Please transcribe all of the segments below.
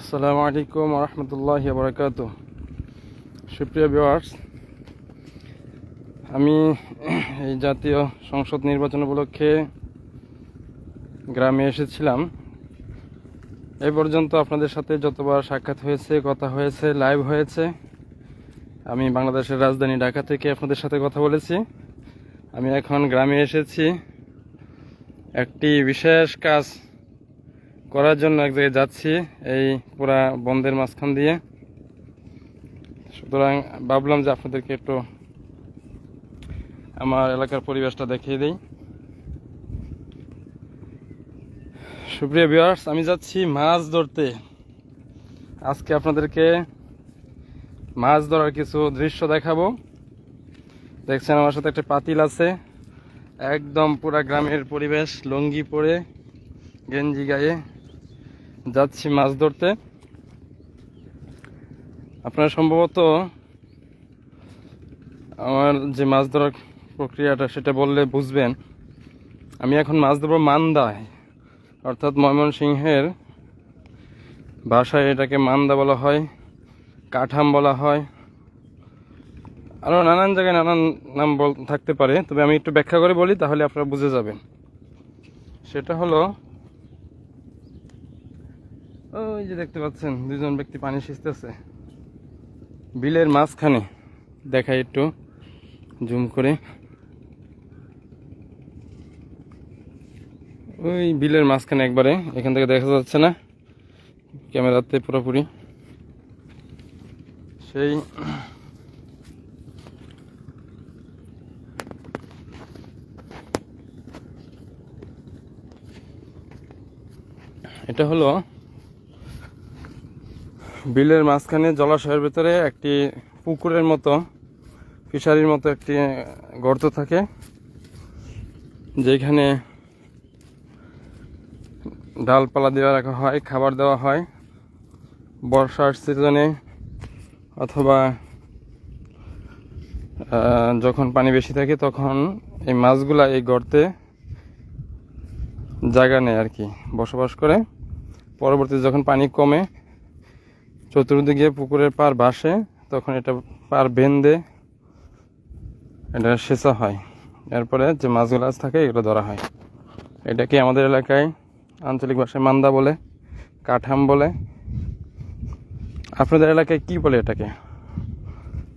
আসসালামু আলাইকুম ওয়া রাহমাতুল্লাহি ওয়া বারাকাতুহু। সুপ্রিয় ভিউয়ার্স, আমি এই জাতীয় সংসদ নির্বাচন উপলক্ষে গ্রামে এসেছিলাম। এই পর্যন্ত আপনাদের সাথে যতবার সাক্ষাৎ হয়েছে, কথা হয়েছে, লাইভ হয়েছে, আমি বাংলাদেশের রাজধানী ঢাকা থেকে আপনাদের সাথে কথা বলেছি। আমি এখন গ্রামে এসেছি একটি বিশেষ কাজ করার জন্য, এক জায়গায় যাচ্ছি এই পুরা বন্ধের মাঝখান দিয়ে। সুতরাং ভাবলাম যে আপনাদেরকে একটু আমার এলাকার পরিবেশটা দেখিয়ে দিই। সুপ্রিয় ভিউয়ার্স, আমি যাচ্ছি মাছ ধরতে। আজকে আপনাদেরকে মাছ ধরার কিছু দৃশ্য দেখাবো। দেখছেন আমার সাথে একটা পাতিল আছে, একদম পুরা গ্রামের পরিবেশ, লুঙ্গি পরে গেঞ্জি গায়ে যাচ্ছি মাছ ধরতে। আপনারা সম্ভবত আমার যে মাছ ধরার প্রক্রিয়াটা সেটা বললে বুঝবেন। আমি এখন মাছ ধরবো মান্দায়, অর্থাৎ ময়মনসিংহের ভাষায় এটাকে মান্দা বলা হয়, কাঠাম বলা হয়, আরও নানান জায়গায় নানান নাম থাকতে পারে। তবে আমি একটু ব্যাখ্যা করে বলি, তাহলে আপনারা বুঝে যাবেন। সেটা হলো, ওই যে দেখতে পাচ্ছেন দুজন ব্যক্তি পানি সেচতেছে বিলের মাঝখানে। দেখাই একটু জুম করে, ওই বিলের মাঝখানে একবারে, এখান থেকে দেখা যাচ্ছে না ক্যামেরাতে পুরোপুরি। সেই এটা হলো বিলের মাঝখানে জলাশয়ের ভিতরে একটি পুকুরের মতো, ফিশারির মতো একটি গর্ত থাকে, যেখানে ডালপালা দেওয়া রাখা হয়, খাবার দেওয়া হয়। বর্ষার সিজনে অথবা যখন পানি বেশি থাকে তখন এই মাছগুলা এই গর্তে জায়গা নেয় আর কি, বসবাস করে। পরবর্তীতে যখন পানি কমে, চতুর্দিকে পুকুরের পার ভাসে, তখন এটা পার বেঁধে এটা সেচা হয়। এরপরে যে মাছগুলো থাকে এগুলো ধরা হয়। এটাকে আমাদের এলাকায় আঞ্চলিক ভাষায় মান্দা বলে, কাঠাম বলে। আপনাদের এলাকায় কি বলে এটাকে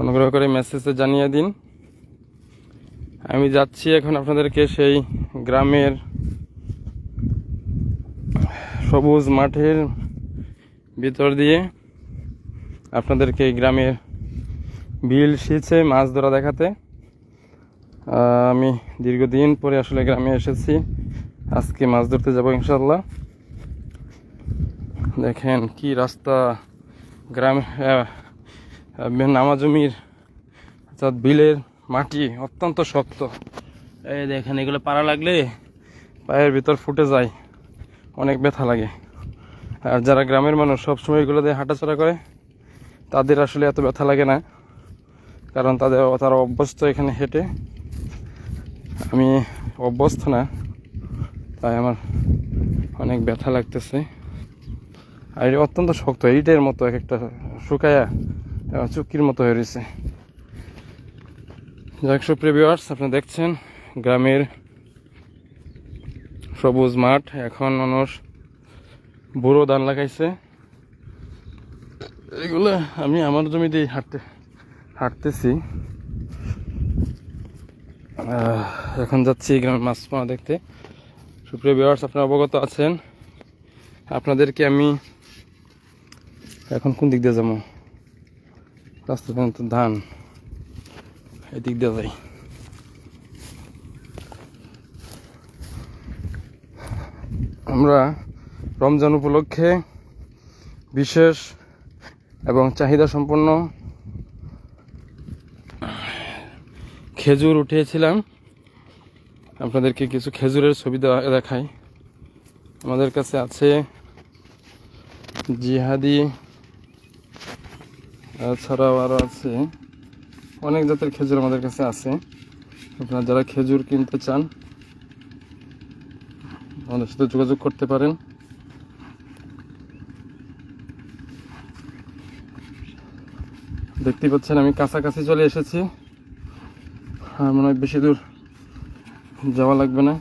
অনুগ্রহ করে মেসেজে জানিয়ে দিন। আমি যাচ্ছি এখন আপনাদেরকে সেই গ্রামের সবুজ মাঠের ভিতর দিয়ে, আপনাদেরকে এই গ্রামের বিল সেচে মাছ ধরা দেখাতে। আমি দীর্ঘদিন পরে আসলে গ্রামে এসেছি, আজকে মাছ ধরতে যাবো ইনশাল্লাহ। দেখেন কি রাস্তা, গ্রাম নামা জমির অর্থাৎ বিলের মাটি অত্যন্ত শক্ত। এই দেখেন, এগুলো পাড়া লাগলে পায়ের ভিতর ফুটে যায়, অনেক ব্যথা লাগে। আর যারা গ্রামের মানুষ সবসময় এগুলো দিয়ে হাঁটাচলা করে, তাদের আসলে এত ব্যথা লাগে না, কারণ তারা অভ্যস্ত এখানে হেঁটে। আমি অভ্যস্ত না, তাই আমার অনেক ব্যথা লাগতেছে। আর এটা অত্যন্ত শক্ত, ইটের মতো, এক একটা শুকায়া চুক্কির মতো হয়ে রয়েছে। যাক, সুপ্রিয় ভিউয়ার্স, আপনারা দেখছেন গ্রামের সবুজ মাঠ। এখন মানুষ বুড়ো ধান লাগাইছে। এগুলো আমি আমার জমি দিয়ে হাঁটতেছি। এখন যাচ্ছি গ্রামের মাছ পাওয়া দেখতে। সুপ্রিয় ভিউয়ার্স, আপনারা অবগত আছেন। আপনাদেরকে আমি এখন কোন দিক দিয়ে যাবো, রাস্তা তো ধান, এই দিক দিয়ে যাই। আমরা রমজান উপলক্ষে বিশেষ এবং চাহিদা সম্পন্ন খেজুর উঠিয়েছিলাম। আপনাদেরকে কিছু খেজুরের ছবি দেখাই। আমাদের কাছে আছে জিহাদি, এছাড়াও আরও আছে অনেক জাতের খেজুর আমাদের কাছে আছে। আপনারা যারা খেজুর কিনতে চান আমাদের সাথে যোগাযোগ করতে পারেন। দেখতেই পাচ্ছেন আমি কাছাকাছি চলে এসেছি, আর মনে হয় বেশি দূর যাওয়া লাগবে না।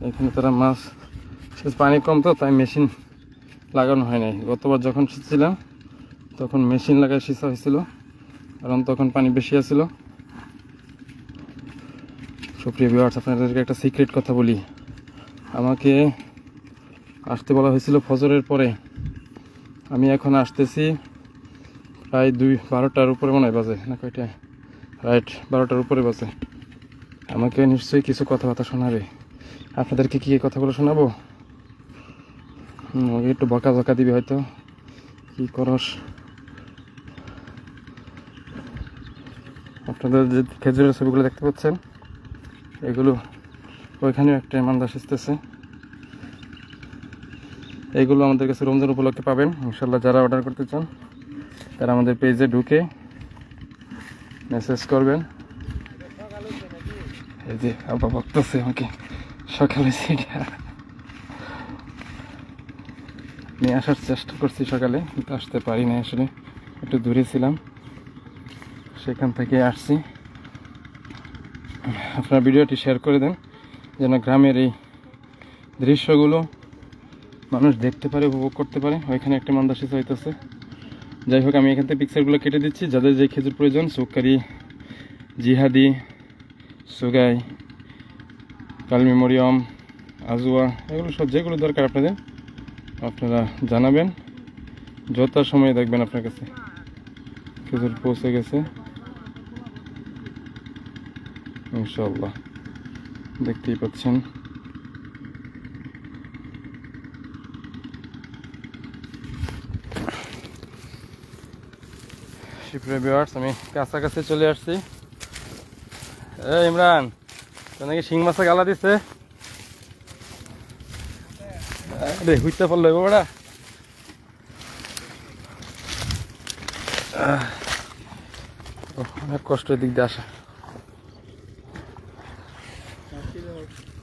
এখানে তারা মাছ, পানি কম তো তাই মেশিন লাগানো হয় নাই। গতবার যখন ছিলাম তখন মেশিন লাগায় সিঁচা হয়েছিল, কারণ তখন পানি বেশি আছিল। সুপ্রিয় ভিউয়ার্স, আপনাদেরকে একটা সিক্রেট কথা বলি। আমাকে আসতে বলা হয়েছিল ফজরের পরে, আমি এখন আসতেছি প্রায় 12টার উপরে মনে হয় বাজে, না কয়টা, রাইট 12টার উপরে বাজে। আমাকে নিশ্চয়ই কিছু কথাবার্তা শোনাবে। আপনাদেরকে কি এই কথাগুলো শোনাবো? আমাকে একটু বকা দিবে হয়তো, কি করস। আপনাদের যে খেজুরের ছবিগুলো দেখতে পাচ্ছেন, এগুলো ওইখানেও একটা ইমানদার আসতেছে। এইগুলো আমাদের কাছে রমজান উপলক্ষে পাবেন ইনশাল্লাহ। যারা অর্ডার করতে চান তারা আমাদের পেজে ঢুকে মেসেজ করবেন। এই যে আবার বলতেছে আমাকে সকালে সেটা নিয়ে আসার চেষ্টা করছি সকালে, কিন্তু আসতে পারি না, আসলে একটু দূরে ছিলাম, সেখান থেকে আসছি। আপনার ভিডিওটি শেয়ার করে দেন যেন গ্রামের এই দৃশ্যগুলো মানুষ দেখতে পারে, উপভোগ করতে পারে। ওইখানে একটা মান্দাসি চাইতেছে। যাই হোক, আমি এখান থেকে পিকচারগুলো কেটে দিচ্ছি। যাদের যে খেজুর প্রয়োজন, সুকারি, জিহাদি, সুগাই, কালমি মরিয়ম, আজুয়া, এগুলো সব যেগুলো দরকার আপনাদের আপনারা জানাবেন। যত সময় দেখবেন আপনার কাছে খেজুর পৌঁছে গেছে ইনশাআল্লাহ। দেখতেই পাচ্ছেন। সুপ্রিয় ভিউয়ার্স, আমি কাছাকাছি চলে আসছি। ইমরান, তো নাকি শিং মাছে গালা দিচ্ছে রে, হুইতে পড়লো ওরা। অনেক কষ্টের দিক দিয়ে আসা।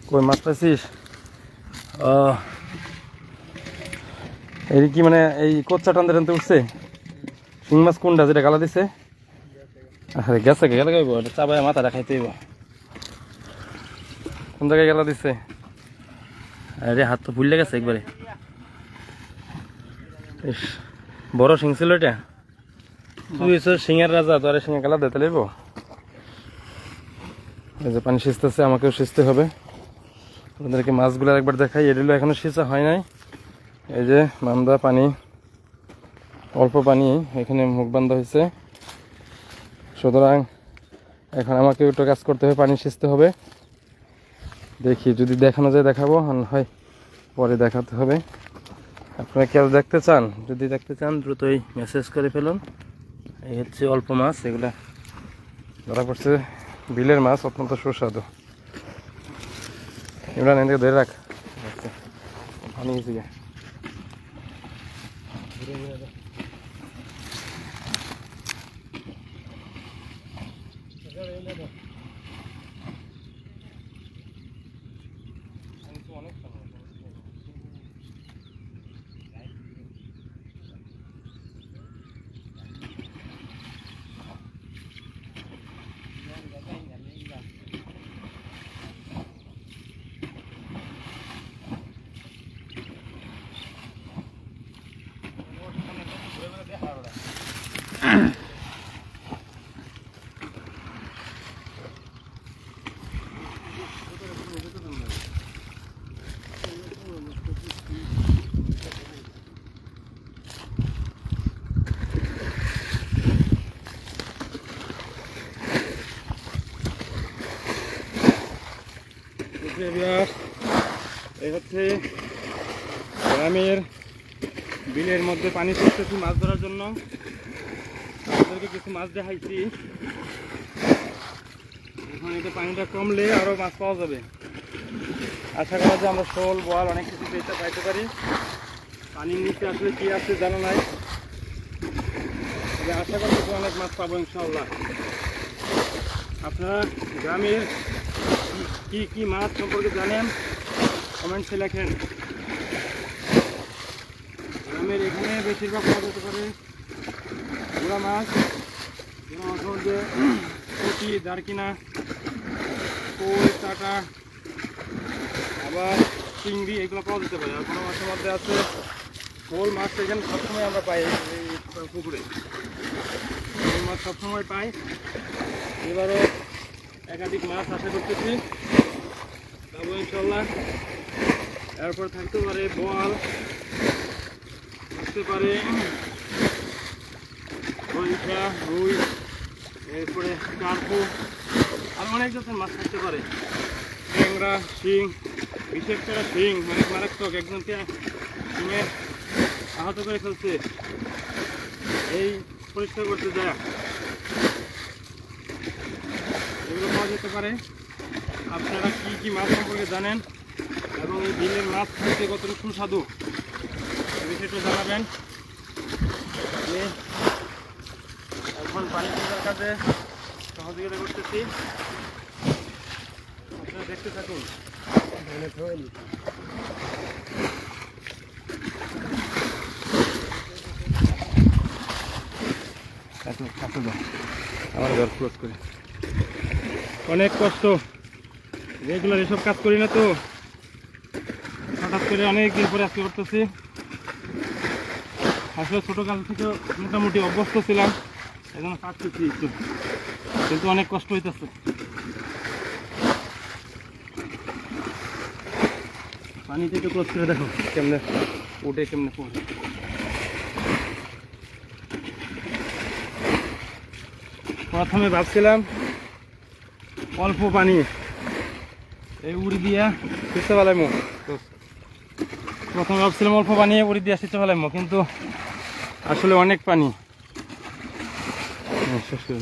কই মাছ পাইছিস? এই কি মানে এই কোচ্চা টানতে টানতে উঠছে? শিং মাছ কোনটা যেটা গালা দিছে? আরে গেছে গেলে গাইব, চাবায় মাথা রাখাইতে কোন জায়গায় গেলা দিছে? আরে হাত তো ভুললে গেছে একবারে। ইস, বড় শিং ছিল এটা। তুই সিংহের রাজা, তো আরে সিংহে গেলা দিতে লাগবো। এই যে পানি সিঁচতেছে, আমাকেও সিঁচতে হবে। আপনাদেরকে মাছগুলো একবার দেখাই। এগুলো এখনো সিঁচা হয় নাই। এই যে মান্দা পানি, অল্প পানি এখানে মুখ বান্ধা হয়েছে। সুতরাং এখন আমাকে একটু কাজ করতে হবে, পানি সিঁচতে হবে। দেখি যদি দেখানো যায় দেখাবো, হয় পরে দেখাতে হবে। আপনারা কেউ দেখতে চান, যদি দেখতে চান দ্রুতই মেসেজ করে ফেলুন। এই হচ্ছে অল্প মাছ, এগুলা ধরা পড়ছে বিলের মাছ, অত্যন্ত সুস্বাদু। ইমরান এদিকে ধরে রাখ, পানি গেছে গিয়ে। এই হচ্ছে গ্রামের বিলের মধ্যে পানি তুলতেছি মাছ ধরার জন্য। আপনাদেরকে কিছু মাছ দেখাইছি। এখন এটা পানিটা কমলে আরো মাছ পাওয়া যাবে। আশা করা যায় আমরা শোল, বোয়াল অনেক কিছু পাইতে পারি। পানির নিচে আসলে কি আছে জানা নাই, তবে আশা করি অনেক মাছ পাবো ইনশাআল্লাহ। আপনারা গ্রামের কি কি মাছ সম্পর্কে জানেন কমেন্টসে লেখেন। গ্রামের এখানে বেশিরভাগ পাওয়া যেতে পারে গুড়া মাছ মাছের মধ্যে পুঁটি, দারকিনা, কই, কাটা, আবার চিংড়ি এগুলো পাওয়া যেতে পারে। আর কোনো মাছের মধ্যে আছে শোল মাছ, এখানে সবসময় আমরা পাই এই পুকুরে শোল মাছ সবসময় পাই। এবারও একাধিক মাছ আশা করতেছি পাবো ইনশাল্লাহ। এরপর থাকতে পারে বোয়াল, থাকতে পারে খরিফা, রুই, এরপরে কার্পু, আর অনেক জাতের মাছ থাকতে পারে। ট্যাংরা, শিং, বিশেষ করে শিং মানে মারাত্মক, একজনকে শিঙে আহত করে ফেলছে এই পরিষ্কার করতে যায়। এগুলো পাওয়া যেতে পারে। আপনারা কি কি মাছ সম্পর্কে জানেন এবং এই বিলের মাছ খাইতে কতটুকু সুস্বাদু এই বিষয়টা জানাবেন। আমি এখন পানি তোলার কাজে সহযোগিতা করতেছি, আপনারা দেখতে থাকুন। আমার ঘর ক্লোজ করি, অনেক কষ্ট, রেগুলার এসব কাজ করি না তো, হঠাৎ করে অনেক দিন পরে আজকে করতেছি। আসলে ছোটোকাল থেকে মোটামুটি অভ্যস্ত ছিলাম, এই জন্য কাজ করছি একটু, কিন্তু অনেক কষ্ট হইতেছে। পানিতে একটু ক্লোজ করে দেখো কেমনে উঠে কেমনে পড়ে। প্রথমে ভাবছিলাম অল্প পানি, এই উড়ি দিয়া ফিরতে পারলাম। প্রথমে ভাবছিলাম অল্প পানি উড়ি দিয়া ফিরতে পারলাম, কিন্তু আসলে অনেক পানি। শেষ করে